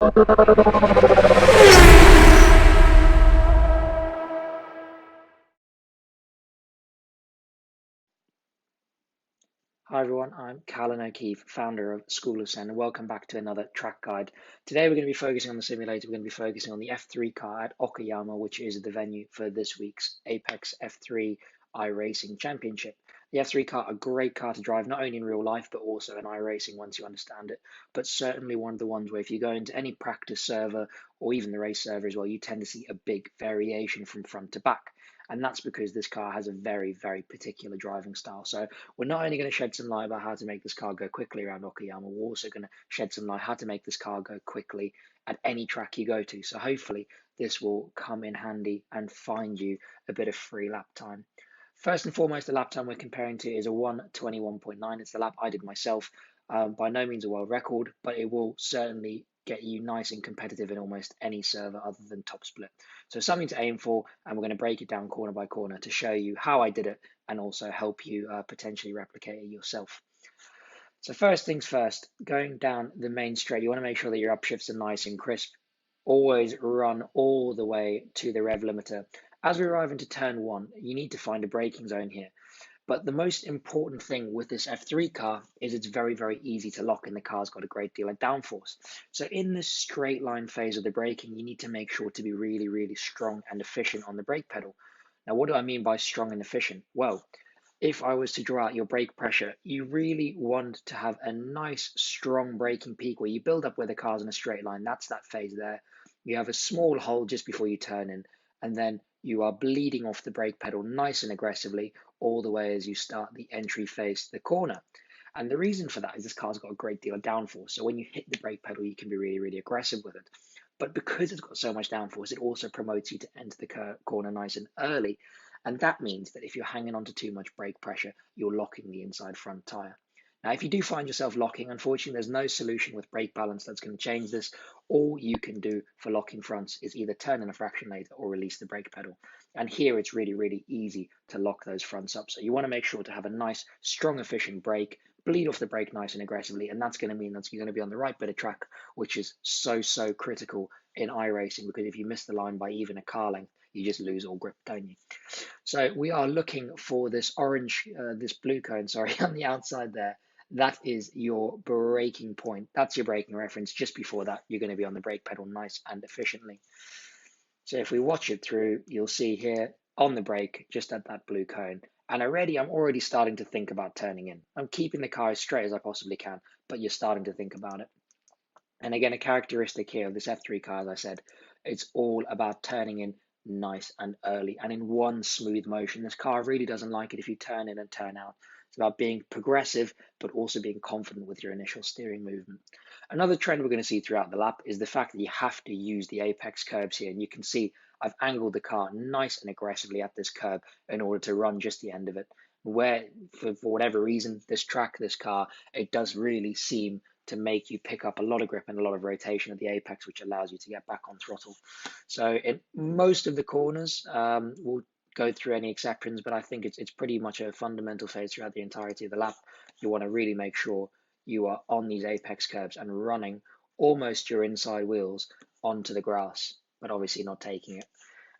Hi everyone, I'm Callan O'Keefe, founder of School of Zen, and welcome back to another track guide. Today we're going to be focusing on the simulator. We're going to be focusing on the F3 car at Okayama, which is the venue for this week's Apex F3 iRacing Championship. The F3 car, a great car to drive, not only in real life, but also in iRacing once you understand it. But certainly one of the ones where if you go into any practice server or even the race server as well, you tend to see a big variation from front to back. And that's because this car has a very, very particular driving style. So we're not only going to shed some light about how to make this car go quickly around Okayama, we're also going to shed some light how to make this car go quickly at any track you go to. So hopefully this will come in handy and find you a bit of free lap time. First and foremost, the lap time we're comparing to is a 1:21.9. It's the lap I did myself. By no means a world record, but it will certainly get you nice and competitive in almost any server other than top split. So something to aim for, and we're going to break it down corner by corner to show you how I did it and also help you potentially replicate it yourself. So first things first, going down the main straight, you want to make sure that your upshifts are nice and crisp. Always run all the way to the rev limiter. As we arrive into turn one, you need to find a braking zone here. But the most important thing with this F3 car is it's very, very easy to lock and the car's got a great deal of downforce. So in this straight line phase of the braking, you need to make sure to be really, really strong and efficient on the brake pedal. Now, what do I mean by strong and efficient? Well, if I was to draw out your brake pressure, you really want to have a nice, strong braking peak where you build up where the car's in a straight line. That's that phase there. You have a small hole just before you turn in, and then you are bleeding off the brake pedal nice and aggressively all the way as you start the entry phase to the corner. And the reason for that is this car's got a great deal of downforce. So when you hit the brake pedal, you can be really, really aggressive with it. But because it's got so much downforce, it also promotes you to enter the corner nice and early. And that means that if you're hanging on to too much brake pressure, you're locking the inside front tire. Now, if you do find yourself locking, unfortunately, there's no solution with brake balance that's going to change this. All you can do for locking fronts is either turn in a fraction later or release the brake pedal. And here it's really, really easy to lock those fronts up. So you want to make sure to have a nice, strong, efficient brake, bleed off the brake nice and aggressively. And that's going to mean that you're going to be on the right bit of track, which is so, so critical in iRacing, because if you miss the line by even a car length, you just lose all grip, don't you? So we are looking for this this blue cone, sorry, on the outside there. That is your braking point. That's your braking reference. Just before that, you're going to be on the brake pedal nice and efficiently. So if we watch it through, you'll see here on the brake, just at that blue cone. And I'm already starting to think about turning in. I'm keeping the car as straight as I possibly can, but you're starting to think about it. And again, a characteristic here of this F3 car, as I said, it's all about turning in nice and early and in one smooth motion. This car really doesn't like it if you turn in and turn out. It's about being progressive, but also being confident with your initial steering movement. Another trend we're going to see throughout the lap is the fact that you have to use the apex curbs here. And you can see I've angled the car nice and aggressively at this curb in order to run just the end of it. Where, for whatever reason, this car, it does really seem to make you pick up a lot of grip and a lot of rotation at the apex, which allows you to get back on throttle. So in most of the corners, we'll go through any exceptions, but I think it's pretty much a fundamental phase throughout the entirety of the lap. You want to really make sure you are on these apex curves and running almost your inside wheels onto the grass, but obviously not taking it.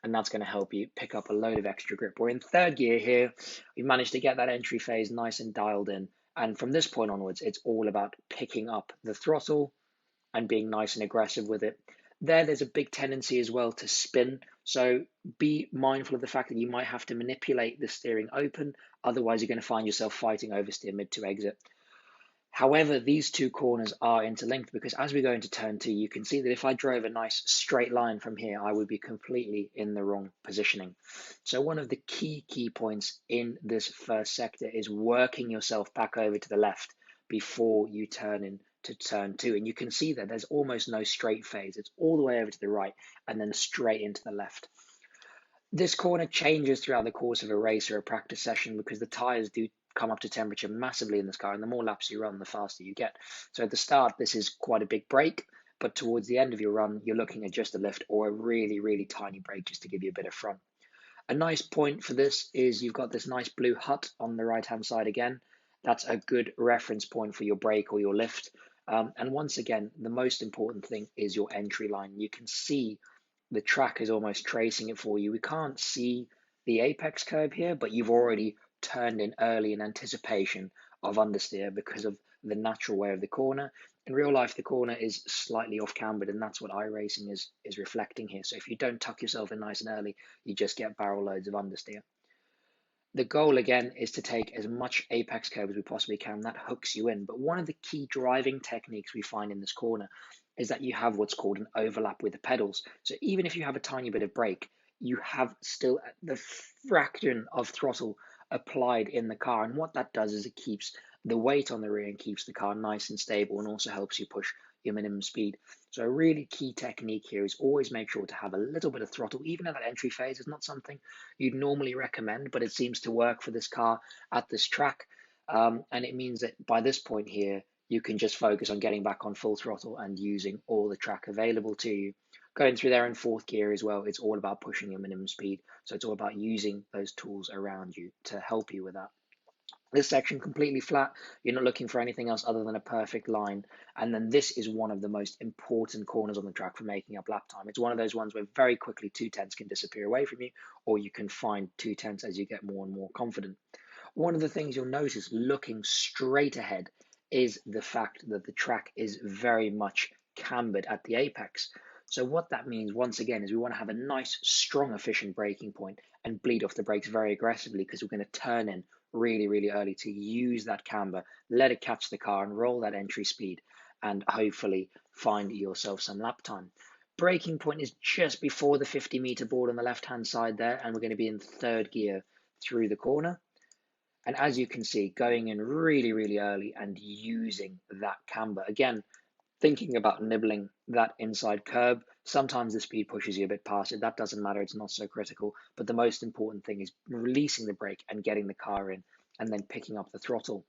And that's going to help you pick up a load of extra grip. We're in third gear here. We've managed to get that entry phase nice and dialed in. And from this point onwards, it's all about picking up the throttle and being nice and aggressive with it. There's a big tendency as well to spin. So be mindful of the fact that you might have to manipulate the steering open. Otherwise, you're going to find yourself fighting oversteer mid to exit. However, these two corners are interlinked because as we go into turn two, you can see that if I drove a nice straight line from here, I would be completely in the wrong positioning. So one of the key points in this first sector is working yourself back over to the left before you turn in to turn two. And you can see that there's almost no straight phase. It's all the way over to the right and then straight into the left. This corner changes throughout the course of a race or a practice session because the tires do come up to temperature massively in this car, and the more laps you run, the faster you get. So at the start, this is quite a big brake, but towards the end of your run, you're looking at just a lift or a really, really tiny brake just to give you a bit of front. A nice point for this is you've got this nice blue hut on the right-hand side again. That's a good reference point for your brake or your lift. And once again, the most important thing is your entry line. You can see the track is almost tracing it for you. We can't see the apex curve here, but you've already turned in early in anticipation of understeer because of the natural way of the corner. In real life, the corner is slightly off cambered, and that's what iRacing is reflecting here. So if you don't tuck yourself in nice and early, you just get barrel loads of understeer. The goal again is to take as much apex curve as we possibly can. That hooks you in. But one of the key driving techniques we find in this corner is that you have what's called an overlap with the pedals. So even if you have a tiny bit of brake, you have still the fraction of throttle applied in the car. And what that does is it keeps the weight on the rear and keeps the car nice and stable, and also helps you push your minimum speed. So a really key technique here is always make sure to have a little bit of throttle, even in that entry phase. It's not something you'd normally recommend, but it seems to work for this car at this track. And it means that by this point here, you can just focus on getting back on full throttle and using all the track available to you. Going through there in fourth gear as well, it's all about pushing your minimum speed. So it's all about using those tools around you to help you with that. This section completely flat. You're not looking for anything else other than a perfect line. And then this is one of the most important corners on the track for making up lap time. It's one of those ones where very quickly 2/10 can disappear away from you, or you can find 2/10 as you get more and more confident. One of the things you'll notice looking straight ahead is the fact that the track is very much cambered at the apex. So what that means, once again, is we want to have a nice, strong, efficient braking point and bleed off the brakes very aggressively, because we're going to turn in really, really early to use that camber, let it catch the car and roll that entry speed, and hopefully find yourself some lap time. Braking point is just before the 50-meter board on the left-hand side there, and we're going to be in third gear through the corner. And as you can see, going in really, really early and using that camber. Again, thinking about nibbling that inside curb. Sometimes the speed pushes you a bit past it. That doesn't matter. It's not so critical. But the most important thing is releasing the brake and getting the car in, and then picking up the throttle.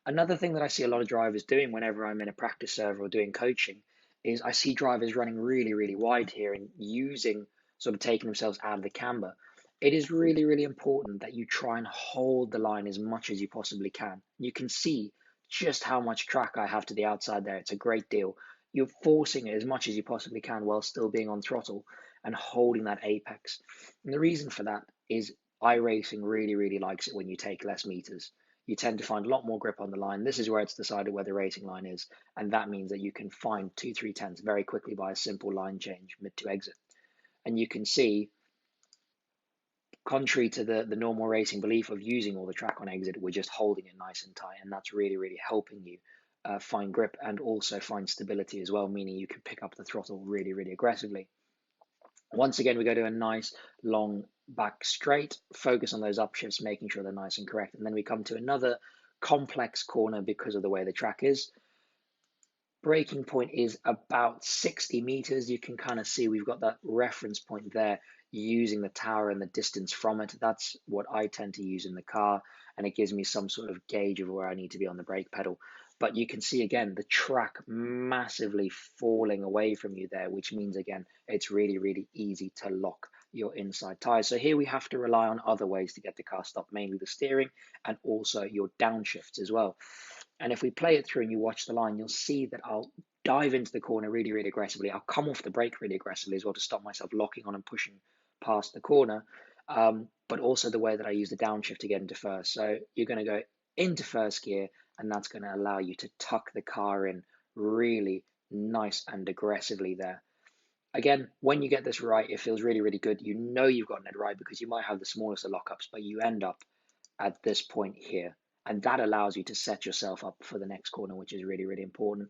Another thing that I see a lot of drivers doing whenever I'm in a practice server or doing coaching is I see drivers running really, really wide here and using, sort of taking themselves out of the camber. It is really, really important that you try and hold the line as much as you possibly can. You can see just how much track I have to the outside there. It's a great deal. You're forcing it as much as you possibly can while still being on throttle and holding that apex. And the reason for that is iRacing really, really likes it when you take less meters. You tend to find a lot more grip on the line. This is where it's decided where the racing line is, and that means that you can find 2/3 very quickly by a simple line change mid to exit. And you can see, contrary to the normal racing belief of using all the track on exit, we're just holding it nice and tight, and that's really, really helping you find grip and also find stability as well, meaning you can pick up the throttle really, really aggressively. Once again, we go to a nice long back straight, focus on those upshifts, making sure they're nice and correct. And then we come to another complex corner because of the way the track is. Braking point is about 60 meters. You can kind of see we've got that reference point there using the tower and the distance from it. That's what I tend to use in the car, and it gives me some sort of gauge of where I need to be on the brake pedal. But you can see again the track massively falling away from you there, which means again it's really, really easy to lock your inside tires. So here we have to rely on other ways to get the car stopped, mainly the steering and also your downshifts as well. And if we play it through and you watch the line, you'll see that I'll dive into the corner really, really aggressively. I'll come off the brake really aggressively as well to stop myself locking on and pushing past the corner. But also the way that I use the downshift to get into first. So you're going to go into first gear, and that's going to allow you to tuck the car in really nice and aggressively there. Again, when you get this right, it feels really, really good. You know you've gotten it right because you might have the smallest of lockups, but you end up at this point here. And that allows you to set yourself up for the next corner, which is really, really important.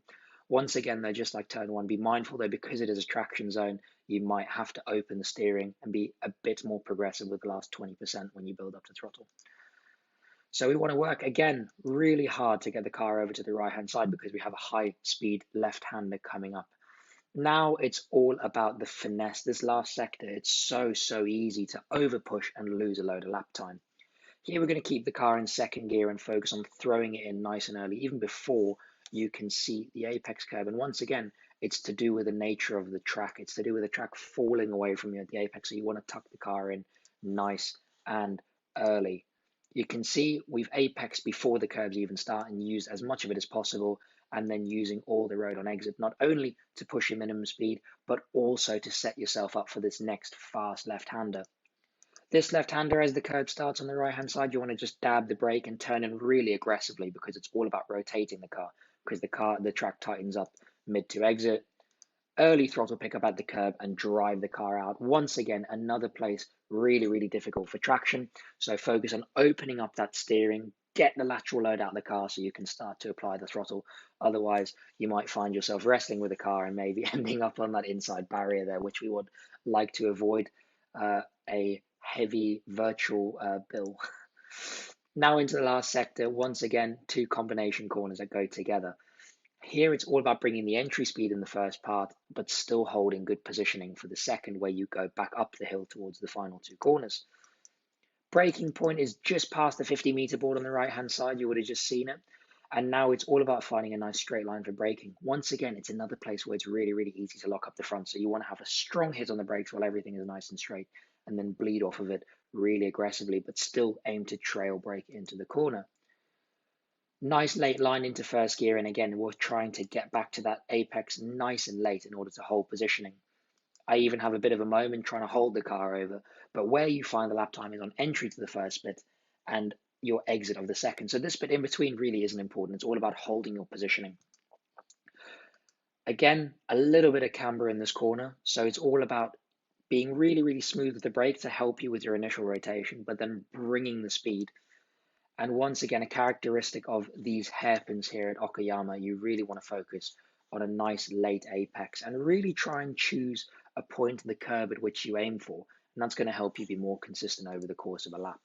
Once again, though, just like turn one, be mindful though, because it is a traction zone, you might have to open the steering and be a bit more progressive with the last 20% when you build up to throttle. So we want to work again really hard to get the car over to the right hand side because we have a high speed left hander coming up. Now it's all about the finesse. This last sector, it's so easy to over push and lose a load of lap time. Here we're going to keep the car in second gear and focus on throwing it in nice and early, even before you can see the apex curve. And once again, it's to do with the nature of the track. It's to do with the track falling away from you at the apex. So you want to tuck the car in nice and early. You can see we've apexed before the curves even start and used as much of it as possible. and then using all the road on exit, not only to push your minimum speed, but also to set yourself up for this next fast left-hander. This left-hander, as the curb starts on the right-hand side, you want to just dab the brake and turn in really aggressively, because it's all about rotating the car, because the track tightens up mid to exit. Early throttle pickup at the curb and drive the car out. Once again, another place really, really difficult for traction. So focus on opening up that steering, get the lateral load out of the car so you can start to apply the throttle. Otherwise, you might find yourself wrestling with the car and maybe ending up on that inside barrier there, which we would like to avoid. A heavy virtual bill. Now into the last sector, once again, two combination corners that go together. Here it's all about bringing the entry speed in the first part, but still holding good positioning for the second, where you go back up the hill towards the final two corners. Braking point is just past the 50-meter board on the right-hand side. You would have just seen it. And now it's all about finding a nice straight line for braking. Once again, it's another place where it's really, really easy to lock up the front. So you want to have a strong hit on the brakes while everything is nice and straight, and then bleed off of it really aggressively, but still aim to trail brake into the corner. Nice late line into first gear, and again, we're trying to get back to that apex nice and late in order to hold positioning. I even have a bit of a moment trying to hold the car over, but where you find the lap time is on entry to the first bit and your exit of the second. So this bit in between really isn't important. It's all about holding your positioning. Again, a little bit of camber in this corner, so it's all about being really, really smooth with the brake to help you with your initial rotation, but then bringing the speed. And once again, a characteristic of these hairpins here at Okayama, you really want to focus on a nice late apex and really try and choose a point in the curb at which you aim for. And that's going to help you be more consistent over the course of a lap.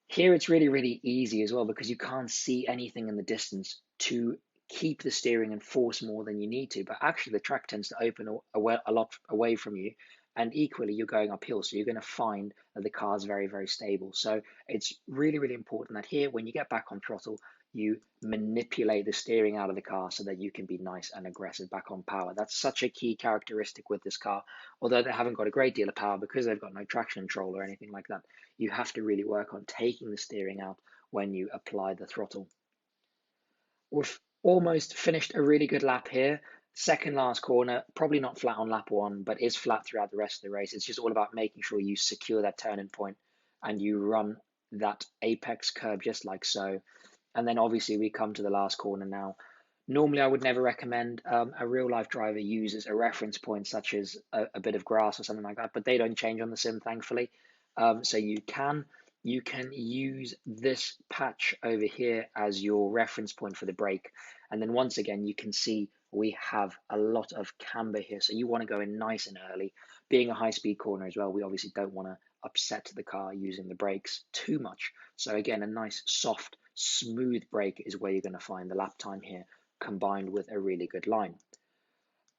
Here it's really, really easy as well, because you can't see anything in the distance to keep the steering and force more than you need to. But actually the track tends to open a lot away from you. And equally, you're going uphill, so you're going to find that the car is very, very stable. So it's really, really important that here, when you get back on throttle, you manipulate the steering out of the car so that you can be nice and aggressive back on power. That's such a key characteristic with this car. Although they haven't got a great deal of power because they've got no traction control or anything like that, you have to really work on taking the steering out when you apply the throttle. We've almost finished a really good lap here. Second last corner, probably not flat on lap one, but is flat throughout the rest of the race. It's just all about making sure you secure that turning point and you run that apex curve just like so. And then obviously we come to the last corner now. Normally I would never recommend a real life driver uses a reference point such as a bit of grass or something like that, but they don't change on the sim, thankfully. So you can use this patch over here as your reference point for the brake. And then once again, you can see we have a lot of camber here. So you want to go in nice and early. Being a high speed corner as well, we obviously don't want to upset the car using the brakes too much. So again, a nice soft, smooth brake is where you're going to find the lap time here, combined with a really good line.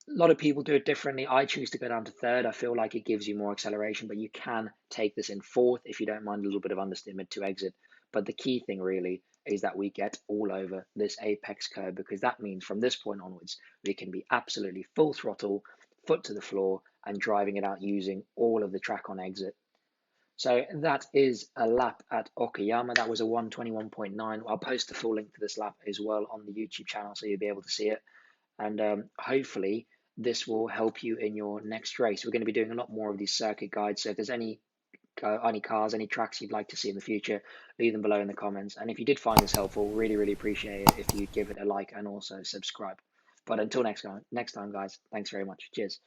A lot of people do it differently. I choose to go down to third. I feel like it gives you more acceleration, but you can take this in fourth if you don't mind a little bit of understeer mid to exit. But the key thing really is that we get all over this apex curve, because that means from this point onwards, we can be absolutely full throttle, foot to the floor, and driving it out using all of the track on exit. So that is a lap at Okayama. That was a 1:21.9. I'll post the full link to this lap as well on the YouTube channel, so you'll be able to see it. And hopefully this will help you in your next race. We're going to be doing a lot more of these circuit guides. So if there's any cars, any tracks you'd like to see in the future, leave them below in the comments. And if you did find this helpful, really, really appreciate it if you'd give it a like and also subscribe. But until next time, guys, thanks very much. Cheers.